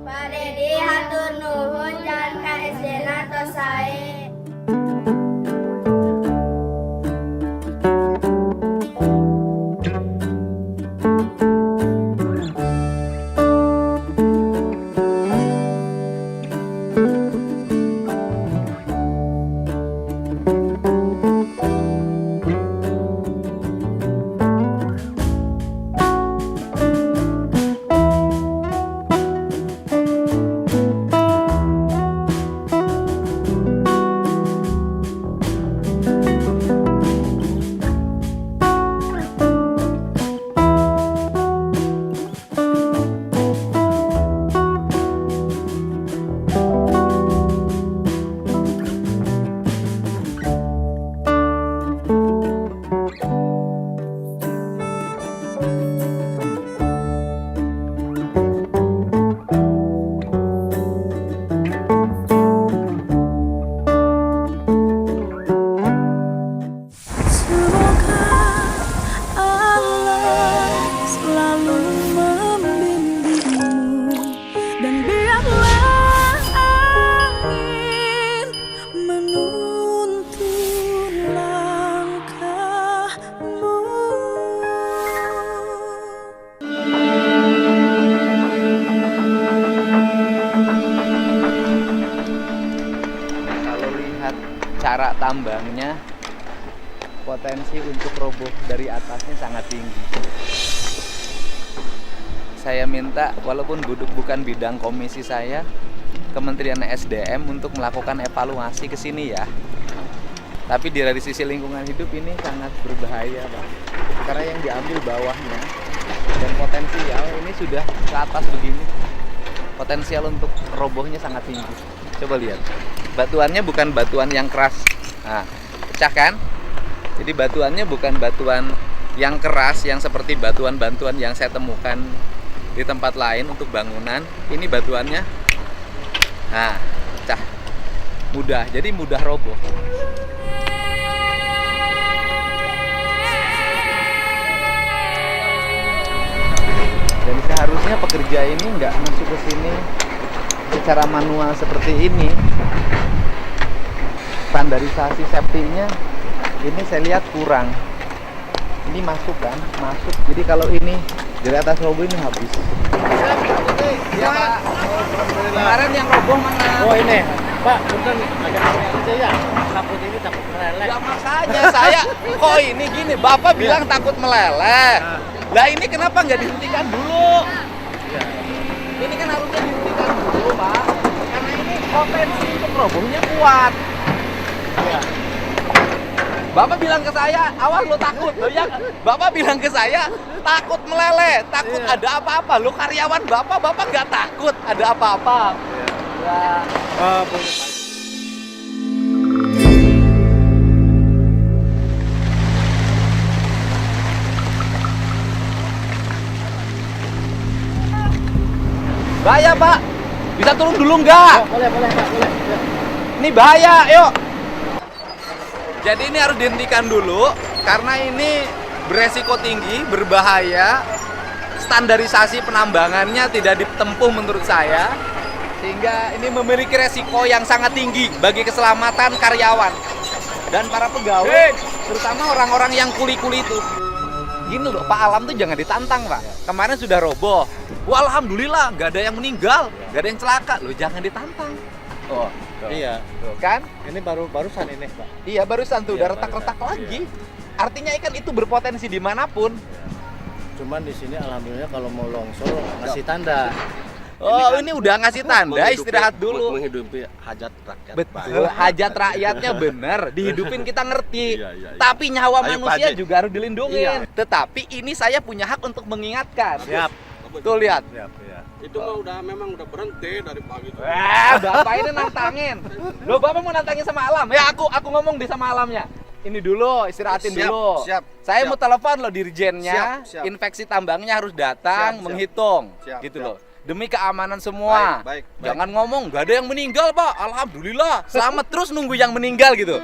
Pak Dedi hatur nuhun jalan ka SD-na tos sae. Semoga Allah selalu membimbingmu dan biarlah angin menuntun langkahmu. Kalau lihat cara tambangnya, potensi untuk roboh dari atasnya sangat tinggi. Saya minta, walaupun bukan bidang komisi saya, Kementerian SDM untuk melakukan evaluasi ke sini ya. Tapi dari sisi lingkungan hidup ini sangat berbahaya, Pak. Karena yang diambil bawahnya dan potensial ini sudah ke atas begini. Potensial untuk robohnya sangat tinggi. Coba lihat. Batuannya bukan batuan yang keras. Nah, pecah kan? Jadi batuannya bukan batuan yang keras yang seperti batuan-batuan yang saya temukan di tempat lain untuk bangunan. Ini batuannya, nah, pecah, mudah. Jadi mudah roboh. Dan seharusnya pekerja ini nggak masuk ke sini secara manual seperti ini. Standarisasi safety-nya ini saya lihat kurang. Ini masuk kan? Masuk. Jadi kalau ini dari atas roboh ini habis. Iya, Pak. Kemarin yang roboh mana? Oh ini, Pak, bukan agak aja ya. Takut ini takut meleleh. Ya makanya saya kok ini gini, Bapak bilang takut meleleh. Lah ini kenapa nggak dihentikan dulu? Ini kan harusnya dihentikan dulu, Pak. Karena ini potensi untuk robohnya kuat. Ya. Bapak bilang ke saya, awas lo takut. Lo ya, Bapak bilang ke saya, takut meleleh, takut Iya. ada apa-apa. Lo karyawan Bapak nggak takut ada apa-apa. Ya. Oh, boleh, Pak. Bahaya, Pak. Bisa turun dulu nggak? Boleh, Pak, boleh. Ya. Ini bahaya, yuk. Jadi ini harus dihentikan dulu karena ini beresiko tinggi, berbahaya. Standarisasi penambangannya tidak ditempuh menurut saya, sehingga ini memiliki resiko yang sangat tinggi bagi keselamatan karyawan dan para pegawai, terutama orang-orang yang kuli-kuli itu. Gini loh, Pak, alam tuh jangan ditantang, Pak. Kemarin sudah roboh. Wah, alhamdulillah, nggak ada yang meninggal, nggak ada yang celaka. Loh, jangan ditantang. Oh, tuh. Iya. Tuh, kan? Ini barusan ini, Pak. Iya, barusan tuh Iya, udah retak-retak barusan. lagi. Artinya ikan itu berpotensi dimanapun. Cuman di sini alhamdulillah kalau mau longsor ngasih tanda. Oh, ini udah ngasih tanda, istirahat dulu. Menghidupi hajat rakyat. Betul, hajat rakyatnya bener, dihidupin kita ngerti. Iya, iya, iya. Tapi nyawa Ayo, manusia Pak Haji. juga harus dilindungi. Tetapi ini saya punya hak untuk mengingatkan. Siap. Tuh lihat. Siap, ya. Itu mah memang udah berhenti dari pagi itu. Bapak ini nantangin. Loh, Bapak mau nantangin sama alam? Ya aku ngomong di sama alamnya. Ini dulu, istirahatin Siap, dulu. siap, Saya siap. mau telepon loh dirjennya, Siap, siap. infeksi tambangnya harus datang, Siap, siap. menghitung, Siap, gitu siap. loh. Demi keamanan semua. Baik, baik, Jangan ngomong, nggak ada yang meninggal, Pak. Alhamdulillah. Selamat terus nunggu yang meninggal gitu.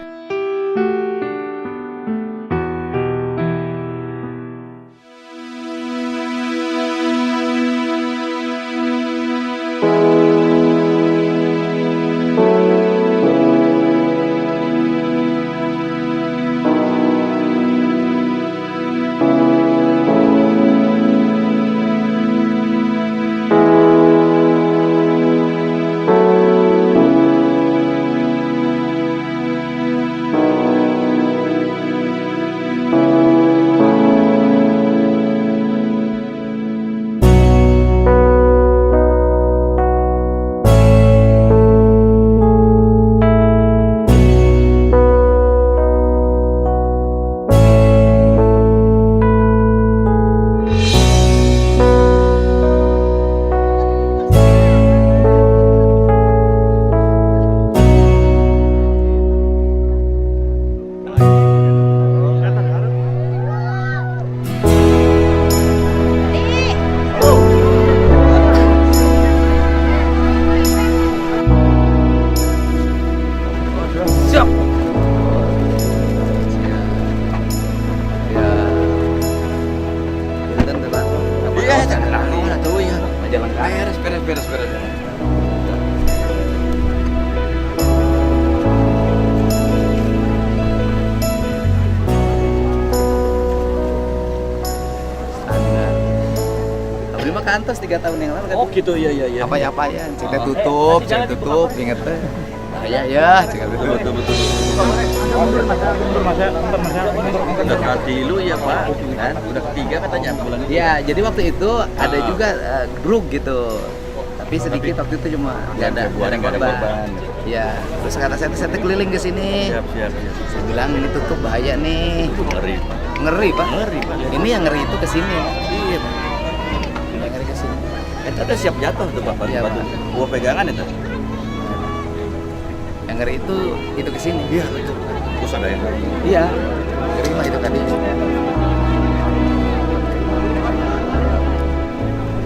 beres-beres. Standar. Tapi mah kantos 3 tahun yang lalu kan. Oh gitu, iya. Apa ya cek tutup, inget teh. Bahaya ya, cek tutup. Betul. Mendekati lu ya Pak, kan? Udah ketiga katanya bulan ini. Ya, jadi waktu itu ada juga grup gitu. Tapi sedikit waktu itu cuma nggak ada korban. Ya, terus kata saya keliling ke sini. Siap. Saya bilang ini tutup bahaya nih. Ngeri Pak. Ngeri Pak. Ini yang ngeri itu ke sini. Iya. Yang ngeri ke sini. Itu udah siap jatuh tuh Pak, Iya, batu. Buah pegangan itu. Yang ngeri itu ke sini. Iya, betul. Terus ada yang ngeri. Iya. Ngeri mah itu tadi.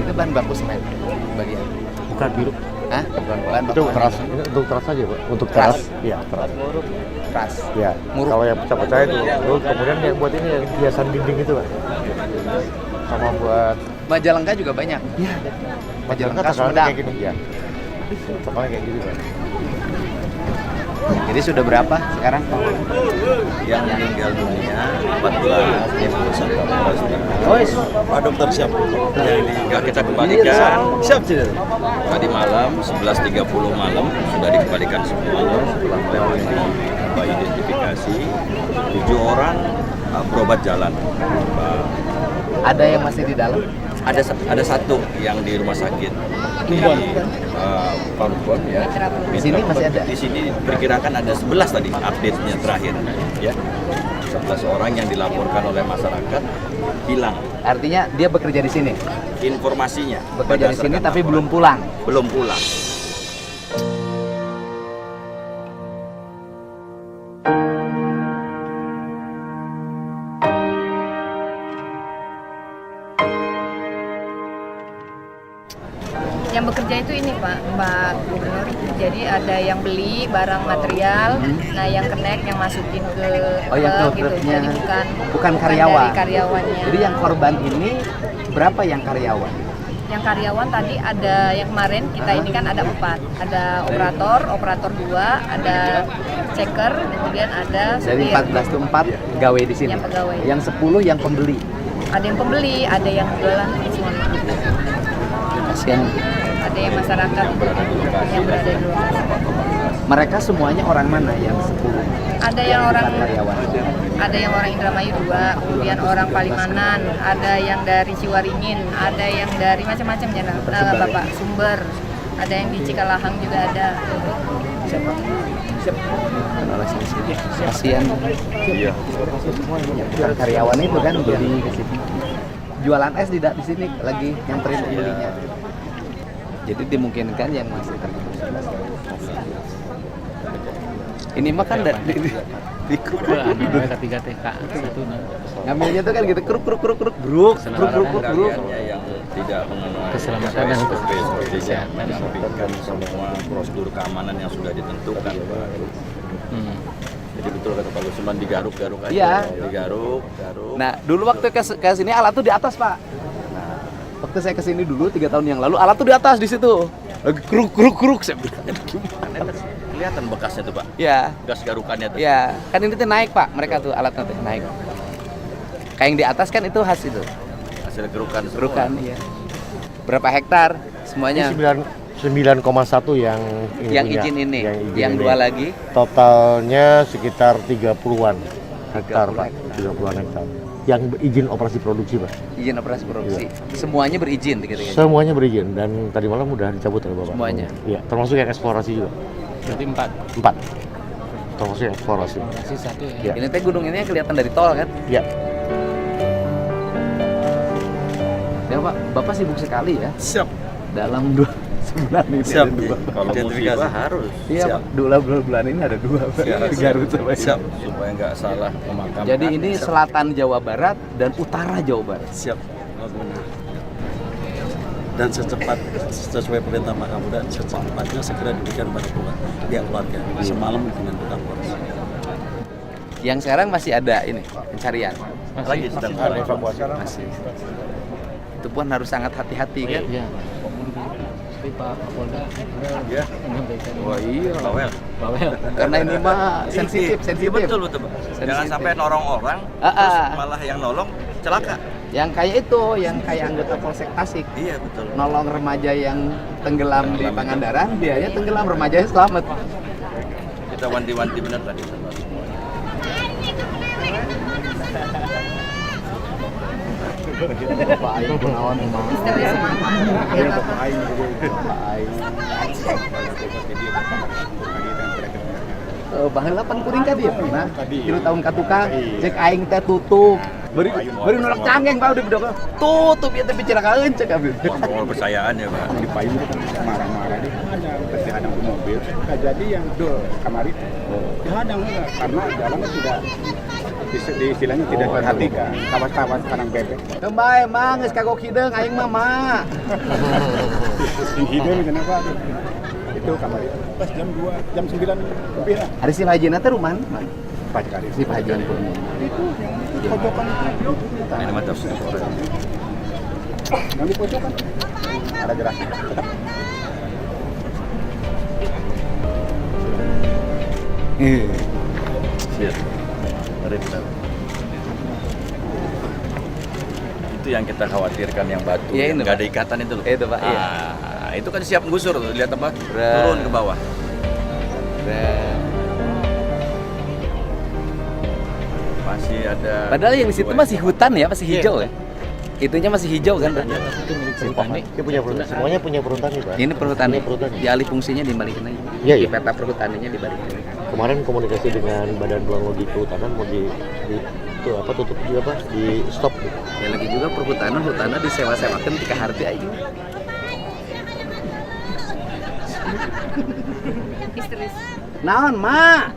Itu bahan baku semen bagian. Bukan biru. Hah? Bahan baku. Itu keras. Ini untuk keras aja, Pak. Untuk Keras? keras. Iya, keras. Keras. Ya. Muruk. Kalau yang pecah-pecah itu, terus kemudian yang buat ini yang hiasan dinding itu, Pak. Sama buat Majalengka juga banyak. Iya. Majalengka takarannya Sumedang. kayak gini, ya. Takarannya kayak gini, Pak. Jadi sudah berapa sekarang? Yang meninggal dunia 14, yang satu Oh, Pak Dokter siap. Yang meninggal kita kembalikan. Siap tidak? Tadi malam 11.30 malam sudah dikembalikan semua setelah melewati identifikasi 7 orang berobat jalan. ada yang masih di dalam? Ada satu yang di rumah sakit di Parumbon ya. Di sini masih ada? Di sini perkirakan ada 11 tadi update-nya terakhir ya. 11 orang yang dilaporkan oleh masyarakat hilang. Artinya dia bekerja di sini? Informasinya Bekerja di sini berdasarkan tapi laporan. belum pulang? Belum pulang. Yang bekerja itu ini Pak Gubernur. Jadi ada yang beli barang material, nah yang connect yang masukin ke Oh, yang klub ke gitu. klubnya. Jadi bukan karyawan. dari karyawannya. Jadi yang korban ini berapa yang karyawan? Yang karyawan tadi ada yang kemarin kita ini kan ada 4. Ada operator 2, ada checker, kemudian ada Dari supir. 14 itu 4 gawe di sini. Yang pegawai. Yang 10 yang pembeli. Ada yang pembeli, ada yang jualan semua. Kasihan. Ada yang masyarakat yang berada di lokasi. Mereka semuanya orang mana yang 10? Ada yang orang bukan karyawan. Ada yang orang Indramayu 2, kemudian orang Palimanan, ada yang dari Ciwaringin, ada yang dari macam-macam ya, Bapak Sumber, ada yang di Cikalahang juga ada. Kasihan. Iya. Bukan karyawan itu kan beli ke sini. Jualan es tidak di sini lagi nyamperin pembelinya. Jadi dimungkinkan yang masih terhitung 11. Ini mah kan di kruk K3 TK 1. ngambilnya tuh kan gitu kruk bruk. Kaliannya yang tidak mengenal Keselamatan dan sepertinya menyampaikan semua prosedur keamanan yang sudah ditentukan Pak. Jadi betul kata Pak Gusman digaruk-garuk aja. Iya. Digaruk. Nah, dulu waktu ke sini alat tuh di atas, Pak. Nah, waktu saya ke sini dulu 3 tahun yang lalu alat tuh di atas di situ. Lagi kruk saya bilang. Karena kelihatan bekasnya tuh Pak. Ya, Gas garukannya tuh. ya. Kan ini tuh naik, Pak. Mereka tuh alatnya tuh naik. Kayak yang di atas kan itu khas itu. Hasil gerukan semua. Gerukan, iya. Berapa hektar semuanya? 9,1 yang Yang punya. izin ini, yang ini. 2 lagi. Totalnya sekitar 30-an hektar, 30-an Pak. 30-an hektar. Yang izin operasi produksi, Pak. Izin operasi produksi. Semuanya berizin gitu. Semuanya berizin dan tadi malam udah dicabut oleh Bapak. Semuanya? Iya, termasuk yang eksplorasi juga. Berarti 4. Termasuk yang eksplorasi. masih 1 ya. Ya. Ini teh gunung ini kelihatan dari tol kan? Ya. Ya, Pak. Bapak sibuk sekali ya. Siap. Dalam 2 sebulan ini Siap. ada 2. Kalau musibah harus. Iya, Siap. Pak. Bulan ini ada 2, Pak. Di Garut sama ini. Siap. Supaya nggak salah memakamkan. Jadi ini Siap. selatan Jawa Barat dan utara Jawa Barat. Siap. Dan secepat sesuai perintah Makamuda secepatnya segera diberikan pada pihak keluarga. Semalam dengan tukang polres. Yang sekarang masih ada ini pencarian. Lagi sedang Ada evakuasi. Masih. Itu pun harus sangat hati-hati kan. Iya. Tapi Pak Kapolda Ya. menyampaikan Wah iya, bawel. bawel. Karena ini mah sensitif. Iya, betul betul. Jangan Sensitif. sampai nolong orang, Ah, terus ah. malah yang nolong celaka. Yang kayak itu, yang kayak anggota Polsek Tasik. Iya betul. Nolong remaja yang tenggelam di Pangandaran, dianya tenggelam, remajanya selamat. Kita wanti-wanti benar tadi sama semua. Pak Aing pengawan memang. Bahan 8 kuring ka dia pernah. 3 tahun ka tukang, cek aing teh tutup. Beri nolak canggeng Pak udah bedok. Tutup ya teh bicarakeun cek abi. Mau kepercayaan ya Pak. Di payung itu kan marah-marah dia hadang, pasti hadang mobil. Kejadian tuh kamari dihadang enggak karena jalannya tidak di istilahnya tidak diperhatikan. Kawas-kawas kadang bebek. Kembali emang geus kagok hideung aing mah mak. Yang hidup kenapa? Itu kamari pas jam 2, jam 9 lebih lah. Hari si Hajina teh rumahan mana? Pas kali. Si Pak Hajian Purnia. Itu yang pojokan itu. Ini mah terus orang. Yang di pojokan ada gerak. Siap. Mari kita. Itu yang kita khawatirkan yang batu, Iya, yang itu, nggak Pak. ada ikatan itu loh. Itu, Pak, iya. Itu kan siap gusur, lihat apa? Berat. Turun ke bawah. Masih ada. Padahal yang di situ masih hutan ya, masih hijau ya. Itunya masih hijau kan? Pak? Itu milik perhutani. Dia punya perhutani. Semuanya punya perhutani, Pak. Ini perhutani. Ini perhutani. Dialih fungsinya dibalikin aja. Iya, Di iya. peta perhutaninya dibalikin. Kemarin komunikasi dengan Badan Planologi Kehutanan mau itu apa tutup juga Pak, di stop gitu. Ya lagi juga perhutanan disewa-sewakan tika harti aja. Histeris. Naon, Mak?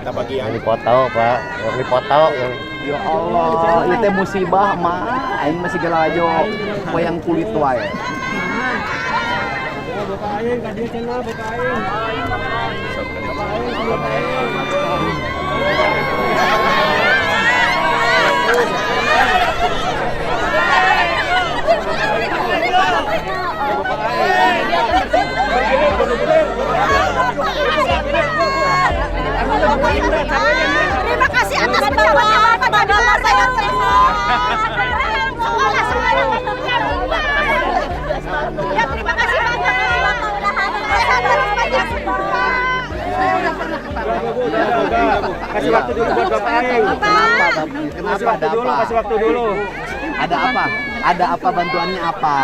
Kita bagi Yang dipoto Pak, yang dipoto yang Ya Allah, itu teh musibah, Mak. Aing masih galajo wayang kulit wae. Terima kasih atas pencapaian Bapak Dolar saya terima. Sekolah semuanya ya terima kasih banyak. Mudah-mudahan saya banyak support. Saya udah pernah ke Bapak. Kasih waktu dulu buat Bapak Aing. Kenapa ada apa? Kasih waktu dulu. Ada apa? Ada apa bantuannya apa?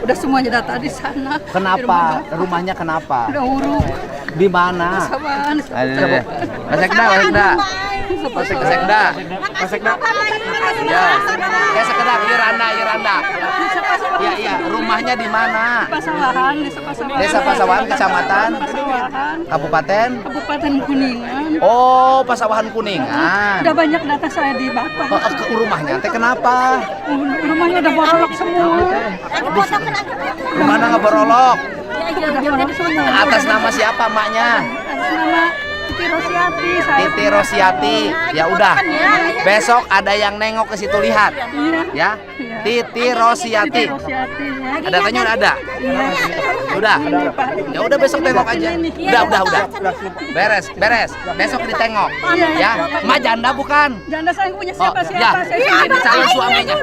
Udah semuanya data di sana. Kenapa? Rumahnya kenapa? Udah uruk. Di mana? Saban. Ada. Masekda. Ya. Ya sekedar Iranda. Iya. Rumahnya di mana? Pasawahan, Desa Pasawahan. Desa Pasawahan, Kecamatan, Pasawahan, Kabupaten. Kabupaten Kuningan. Oh, Pasawahan Kuningan. Udah banyak data saya di Bapak. Ke rumahnya teh kenapa? Rumahnya udah borolok semua. Rumahnya nggak borolok. Udah borolok semua. Atas nama siapa maknya? Atas nama Titi Rosiati. Saya Titi Rosiati. Ya udah. Besok ada yang nengok ke situ lihat. Iya. Ya. Titi Rosiati. Titi Rosiati. Ya. Datanya udah ada. Iya. Udah. Ini, Pak. Ya udah besok tengok aja. Udah. Beres. Besok ditengok. Ya. Ma janda bukan? Janda saya punya Oh, siapa? ya. Saya Ini calon suaminya.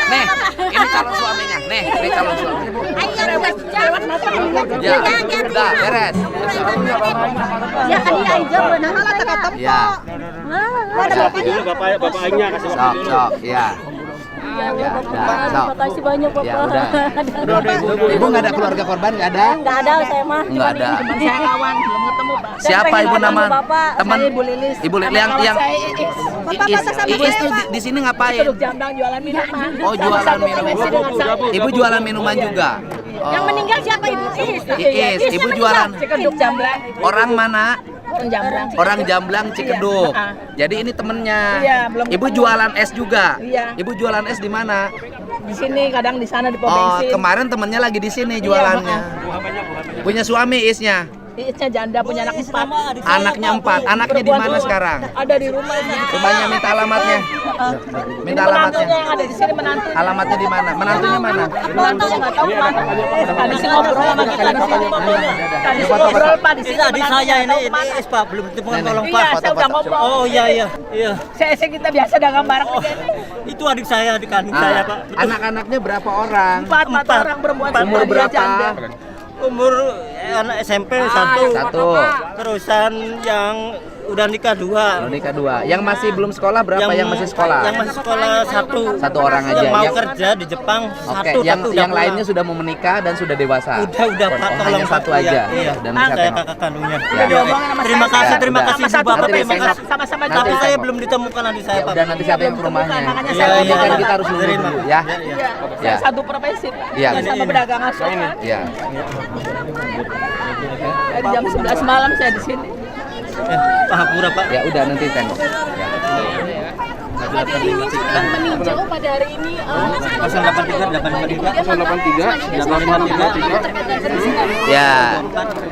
Nih, ini calon suaminya. Nih, ini calon suaminya. Ya, udah beres. Ya kan dia aja benar kata Ya. Ada bapaknya. Bapak Aingnya kasih Sok, ya. Ya, udah, sok. Makasih banyak Bapak. Ya udah. Ibu nggak ada keluarga korban nggak ada? Enggak ada saya mah. Nggak ada. Saya kawan belum ketemu Pak. Siapa ibu nama? Teman Saya Ibu Lilis. Ibu Lilis yang Iis tuh di sini ngapain? Jambang jualan minuman. Oh, jualan minuman. Ibu jualan minuman juga. Oh. Yang meninggal siapa Ibu? Iis, ibu jualan. Cikedug Jamblang. Orang mana? Jamblang. Orang Jamblang Cikedug. Jadi ini temennya. Iya, belum Ibu ketemu. jualan es juga. Iya. Ibu jualan es di mana? Di sini kadang di sana di pom Oh, bensin. kemarin temennya lagi di sini jualannya. Punya suami Isnya. Ica janda punya anak 4. Anaknya 4. Anaknya di mana sekarang? Ada di rumahnya. Rumahnya minta alamatnya. Minta alamatnya. Yang ada di sini menantu. Alamatnya di mana? Menantunya mana? Menantunya nggak tahu mana. Tadi sih ngobrol sama kita di sini. Tadi sih ngobrol Pak di sini. Adik saya ini Pak belum ditemukan tolong Pak. Iya, saya udah ngomong. Oh iya. Saya kita biasa dagang barang begini. Itu adik saya, adik kandung saya Pak. Anak-anaknya berapa orang? 4 orang perempuan. Umur semua, dia berapa? janda. Umur anak SMP satu. Terusan yang udah nikah 2. Nikah 2. Yang masih belum sekolah berapa? Yang masih sekolah? Yang masih sekolah 1. Satu orang aja. Yang mau kerja di Jepang Oke, 1. yang lainnya sudah mau menikah dan sudah dewasa. Udah Pak, tolong hanya satu aja. Iya. Dan bisa Saya tengok. kakak kandungnya. Ya. Terima kasih Udah. Bu Satu Bapak. Nanti Terima saya kasih. sama-sama Tapi Nanti saya saya- belum ditemukan adik saya Pak. Udah nanti saya yang ke rumahnya. Makanya Iya, saya Ini kan iya. kita harus nunggu Terima. dulu ya. Iya, saya satu profesi Pak. Iya. Sama pedagang asongan. Iya. Dari jam 11 malam saya di sini. Pahapura Pak. Ya udah nanti tengok. Pada ini sedang meninjau pada hari ini 083 Ya,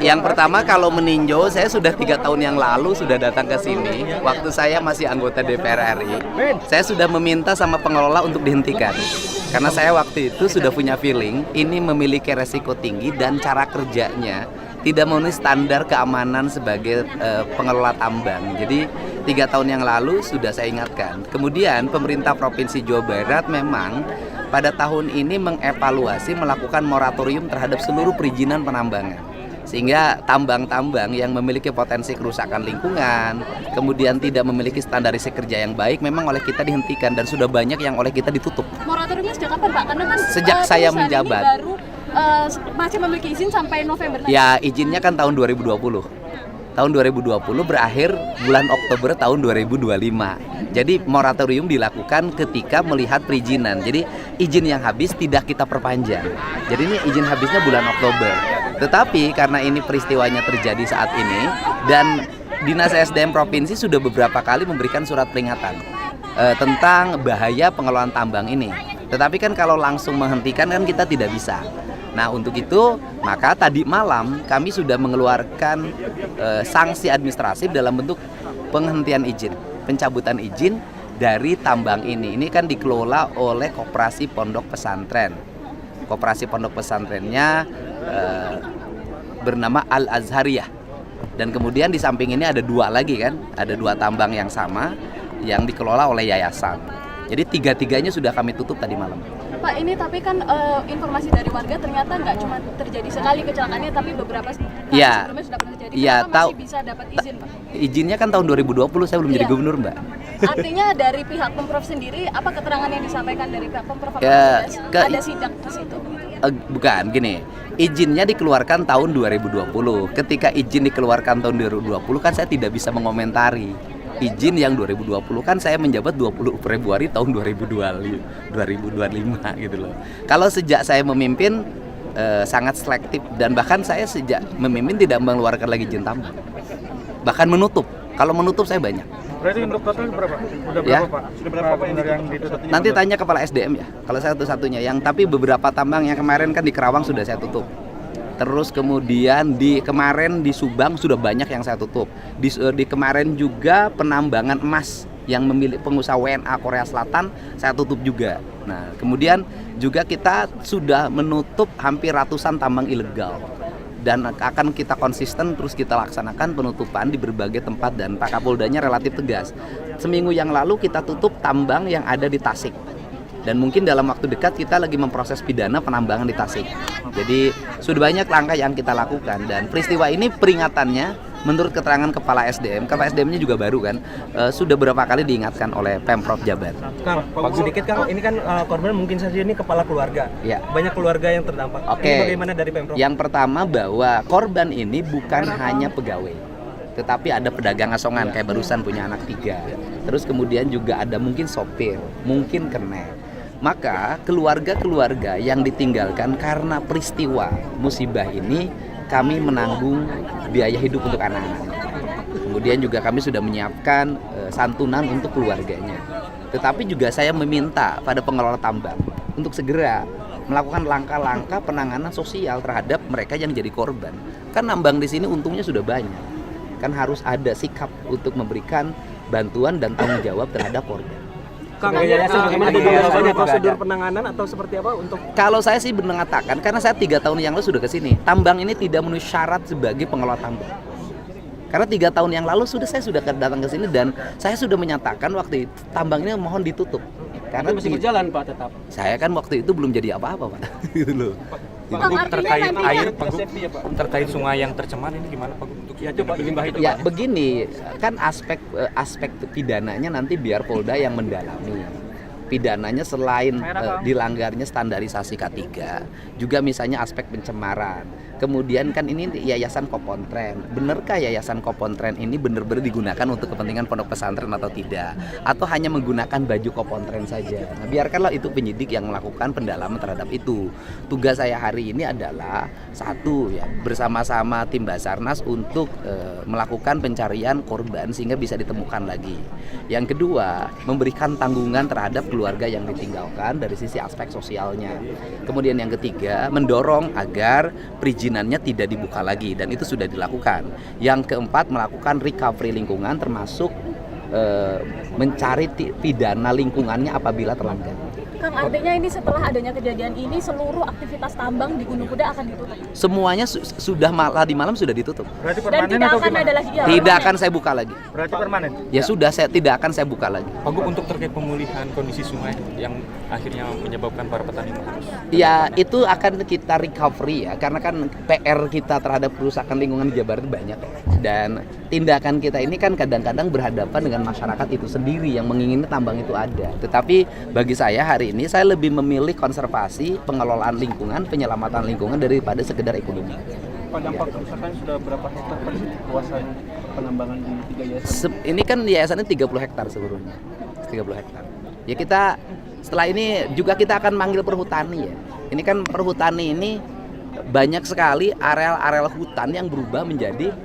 yang pertama kalau meninjau saya sudah 3 tahun yang lalu sudah datang ke sini. Waktu saya masih anggota DPR RI, saya sudah meminta sama pengelola untuk dihentikan. Karena saya waktu itu sudah punya feeling ini memiliki resiko tinggi dan cara kerjanya tidak memenuhi standar keamanan sebagai pengelola tambang. Jadi 3 tahun yang lalu sudah saya ingatkan. Kemudian pemerintah Provinsi Jawa Barat memang pada tahun ini mengevaluasi melakukan moratorium terhadap seluruh perizinan penambangan. Sehingga tambang-tambang yang memiliki potensi kerusakan lingkungan, kemudian tidak memiliki standarisasi kerja yang baik, memang oleh kita dihentikan dan sudah banyak yang oleh kita ditutup. moratoriumnya sejak kapan Pak? Karena kan Sejak saya perusahaan ini menjabat. baru masih memiliki izin sampai November nanti. Ya, izinnya kan tahun 2020. Tahun 2020 berakhir bulan Oktober tahun 2025. Jadi moratorium dilakukan ketika melihat perizinan. Jadi izin yang habis tidak kita perpanjang. Jadi ini izin habisnya bulan Oktober. Tetapi karena ini peristiwanya terjadi saat ini dan Dinas SDM Provinsi sudah beberapa kali memberikan surat peringatan tentang bahaya pengelolaan tambang ini. Tetapi kan kalau langsung menghentikan kan kita tidak bisa. Nah untuk itu maka tadi malam kami sudah mengeluarkan sanksi administratif dalam bentuk penghentian izin, pencabutan izin dari tambang ini. Ini kan dikelola oleh Koperasi Pondok Pesantren. Koperasi Pondok Pesantrennya bernama Al Azhariyah. Dan kemudian di samping ini ada 2 lagi kan, ada 2 tambang yang sama yang dikelola oleh yayasan. Jadi 3-tiganya sudah kami tutup tadi malam. Pak, ini tapi kan informasi dari warga ternyata nggak cuma terjadi sekali kecelakaannya, tapi beberapa kali Ya. sebelumnya sudah pernah terjadi. Ya, Kenapa masih bisa dapat izin, Pak? Izinnya kan tahun 2020, saya belum jadi Iya. gubernur, Mbak. Artinya dari pihak Pemprov sendiri, apa keterangan yang disampaikan dari pihak Pemprov? Ya, Ada sidak di situ? Bukan, gini. Izinnya dikeluarkan tahun 2020. Ketika izin dikeluarkan tahun 2020 kan saya tidak bisa mengomentari. Izin yang 2020 kan saya menjabat 20 Februari tahun 2025 gitu loh. Kalau sejak saya memimpin sangat selektif dan bahkan saya sejak memimpin tidak mengeluarkan lagi izin tambang. Bahkan menutup. Kalau menutup saya banyak. Berarti untuk total berapa? Sudah Ya. berapa Pak? Sudah berapa Pak yang ditutup? Nanti tanya kepala SDM ya. Kalau saya satu-satunya yang tapi beberapa tambang yang kemarin kan di Kerawang sudah saya tutup. Terus kemudian kemarin di Subang sudah banyak yang saya tutup. Di kemarin juga penambangan emas yang memiliki pengusaha WNA Korea Selatan saya tutup juga. Nah, kemudian juga kita sudah menutup hampir ratusan tambang ilegal. Dan akan kita konsisten terus kita laksanakan penutupan di berbagai tempat dan Pak Kapoldanya relatif tegas. Seminggu yang lalu kita tutup tambang yang ada di Tasik. Dan mungkin dalam waktu dekat kita lagi memproses pidana penambangan di Tasik. Jadi sudah banyak langkah yang kita lakukan dan peristiwa ini peringatannya menurut keterangan Kepala SDM SDM-nya juga baru kan, sudah beberapa kali diingatkan oleh Pemprov Jabar. Kang, sedikit Kang, ini kan korban mungkin saja ini kepala keluarga. Ya. Banyak keluarga yang terdampak. Oke. Ini bagaimana dari Pemprov? Yang pertama bahwa korban ini bukan hanya pegawai, tetapi ada pedagang asongan kayak barusan punya anak 3. Terus kemudian juga ada mungkin sopir, mungkin kernet. Maka keluarga-keluarga yang ditinggalkan karena peristiwa musibah ini kami menanggung biaya hidup untuk anak-anak. Kemudian juga kami sudah menyiapkan santunan untuk keluarganya. Tetapi juga saya meminta pada pengelola tambang untuk segera melakukan langkah-langkah penanganan sosial terhadap mereka yang jadi korban. Kan nambang di sini untungnya sudah banyak. Kan harus ada sikap untuk memberikan bantuan dan tanggung jawab terhadap korban. Kang, bagaimana prosedur penanganan atau seperti apa untuk? Kalau saya sih mengatakan, karena saya 3 tahun yang lalu sudah ke sini, tambang ini tidak memenuhi syarat sebagai pengelola tambang. Karena 3 tahun yang lalu saya sudah datang ke sini dan saya sudah menyatakan waktu itu tambang ini mohon ditutup. Karena masih berjalan Pak tetap. Saya kan waktu itu belum jadi apa-apa Pak. Gitu loh. Terkait air, terkait sungai yang tercemar ini gimana Pak? Untuk ya coba limbah itu. Ya begini, kan aspek pidananya nanti biar Polda yang mendalami. Pidananya selain dilanggarnya standarisasi K3, juga misalnya aspek pencemaran. Kemudian kan ini Yayasan Kopontren. Benarkah Yayasan Kopontren ini benar-benar digunakan untuk kepentingan pondok pesantren atau tidak? Atau hanya menggunakan baju Kopontren saja? Nah, biarkanlah itu penyidik yang melakukan pendalaman terhadap itu. Tugas saya hari ini adalah satu ya, bersama-sama tim Basarnas untuk melakukan pencarian korban sehingga bisa ditemukan lagi. Yang kedua, memberikan tanggungan terhadap keluarga yang ditinggalkan dari sisi aspek sosialnya. Kemudian yang ketiga, mendorong agar perizinannya tidak dibuka lagi dan itu sudah dilakukan. Yang keempat, melakukan recovery lingkungan termasuk mencari pidana lingkungannya apabila terlanggar. Kang, artinya ini setelah adanya kejadian ini seluruh aktivitas tambang di Gunung Kuda akan ditutup? Semuanya sudah tadi malam sudah ditutup. Berarti permanen dan tidak atau akan ada lagi? Ya, tidak akan saya buka lagi. Berarti permanen? Ya sudah, tidak akan saya buka lagi. Pak Gub, untuk terkait pemulihan kondisi sungai yang akhirnya menyebabkan para petani harus? Ya itu akan kita recovery ya, karena kan PR kita terhadap kerusakan lingkungan di Jawa Barat banyak dan tindakan kita ini kan kadang-kadang berhadapan dengan masyarakat itu sendiri yang menginginkan tambang itu ada. Tetapi bagi saya hari ini saya lebih memilih konservasi, pengelolaan lingkungan, penyelamatan lingkungan daripada sekedar ekonomi. Pak, dampak kerusakan sudah berapa hektar kawasan penambangan di 3 yayasan? Ini kan yayasannya 30 hektar seluruhnya. 30 hektar. Ya kita setelah ini juga kita akan manggil perhutani ya. Ini kan perhutani ini banyak sekali areal-areal hutan yang berubah menjadi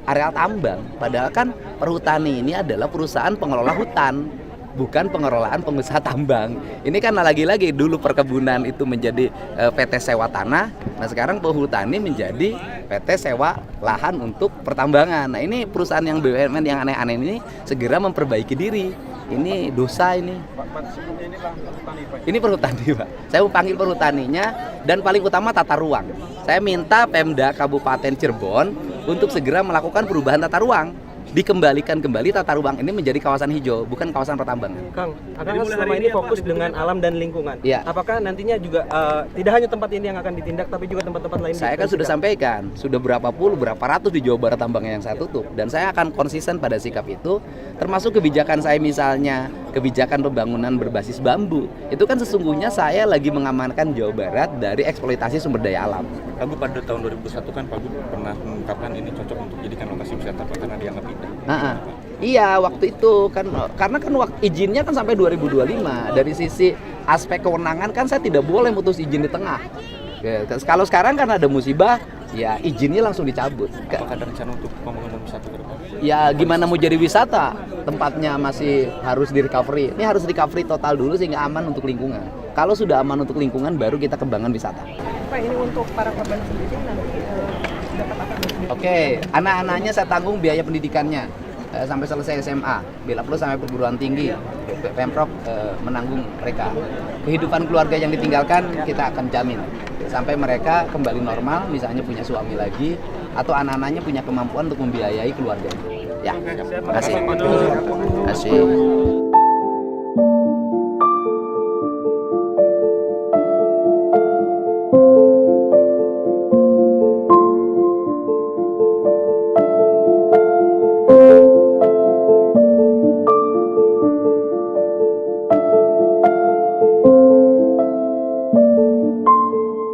areal tambang. Padahal kan perhutani ini adalah perusahaan pengelola hutan, bukan pengelolaan pengusaha tambang. Ini kan lagi-lagi dulu perkebunan itu menjadi PT sewa tanah, nah sekarang perhutani menjadi PT sewa lahan untuk pertambangan. Nah ini perusahaan yang BUMN yang aneh-aneh ini segera memperbaiki diri. Ini dosa ini. Ini perhutani Pak. Saya mau panggil perhutaninya dan paling utama tata ruang. Saya minta Pemda Kabupaten Cirebon untuk segera melakukan perubahan tata ruang. Dikembalikan kembali tata ruang ini menjadi kawasan hijau, bukan kawasan pertambangan. Kang, Akang selama ini fokus dengan alam dan lingkungan. Ya. Apakah nantinya juga tidak hanya tempat ini yang akan ditindak, tapi juga tempat-tempat lain? Saya kan sudah sampaikan, sudah berapa ratus di Jawa Barat tambang yang saya tutup, dan saya akan konsisten pada sikap itu, termasuk kebijakan saya misalnya kebijakan pembangunan berbasis bambu. Itu kan sesungguhnya saya lagi mengamankan Jawa Barat dari eksploitasi sumber daya alam. Pak Gub, pada tahun 2021 kan Pak Gub pernah mengungkapkan ini cocok untuk jadikan lokasi wisata karena dianggap indah. Iya waktu itu kan karena kan izinnya kan sampai 2025. Dari sisi aspek kewenangan kan saya tidak boleh mutus izin di tengah. Kalau sekarang kan ada musibah, ya izinnya langsung dicabut. Apakah ada rencana untuk pembangunan wisata ke depan? Ya gimana mau jadi wisata? Tempatnya masih harus di recovery. Ini harus recovery total dulu sehingga aman untuk lingkungan. Kalau sudah aman untuk lingkungan baru kita kembangkan wisata. Pak, ini untuk para korban sendiri nanti dapat apa? Oke, anak-anaknya saya tanggung biaya pendidikannya sampai selesai SMA, bila perlu sampai perguruan tinggi. Pemprov menanggung mereka. Kehidupan keluarga yang ditinggalkan kita akan jamin sampai mereka kembali normal, misalnya punya suami lagi atau anak-anaknya punya kemampuan untuk membiayai keluarganya. Ya, terima kasih.